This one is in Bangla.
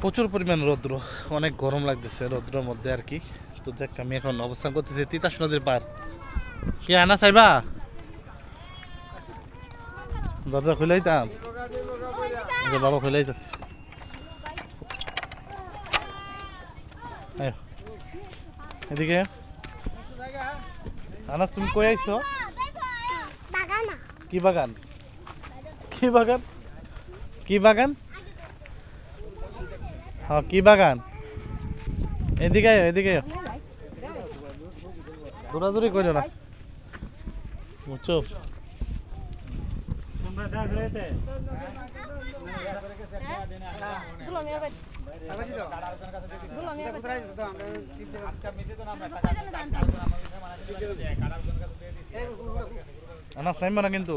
প্রচুর পরিমাণ রৌদ্র, অনেক গরম লাগতেছে রৌদ্রের মধ্যে আর কি। তো দেখ আমি এখন অবস্থান করতেছি তিতাস নদীর পার। কি আনা চাইবা? দরজা খুলে দিতাম, বাবা খুলে দিতেছে। এদিকে আনাস, তুমি কই আইছো? কি বাগান? কি বাগান? কি বাগান? হ্যাঁ কি বাগান? এদিকে আয়, এদিকে আয়। দৌড়াদৌড়ি করো না, বুঝছো? আনাস নামবে না কিন্তু।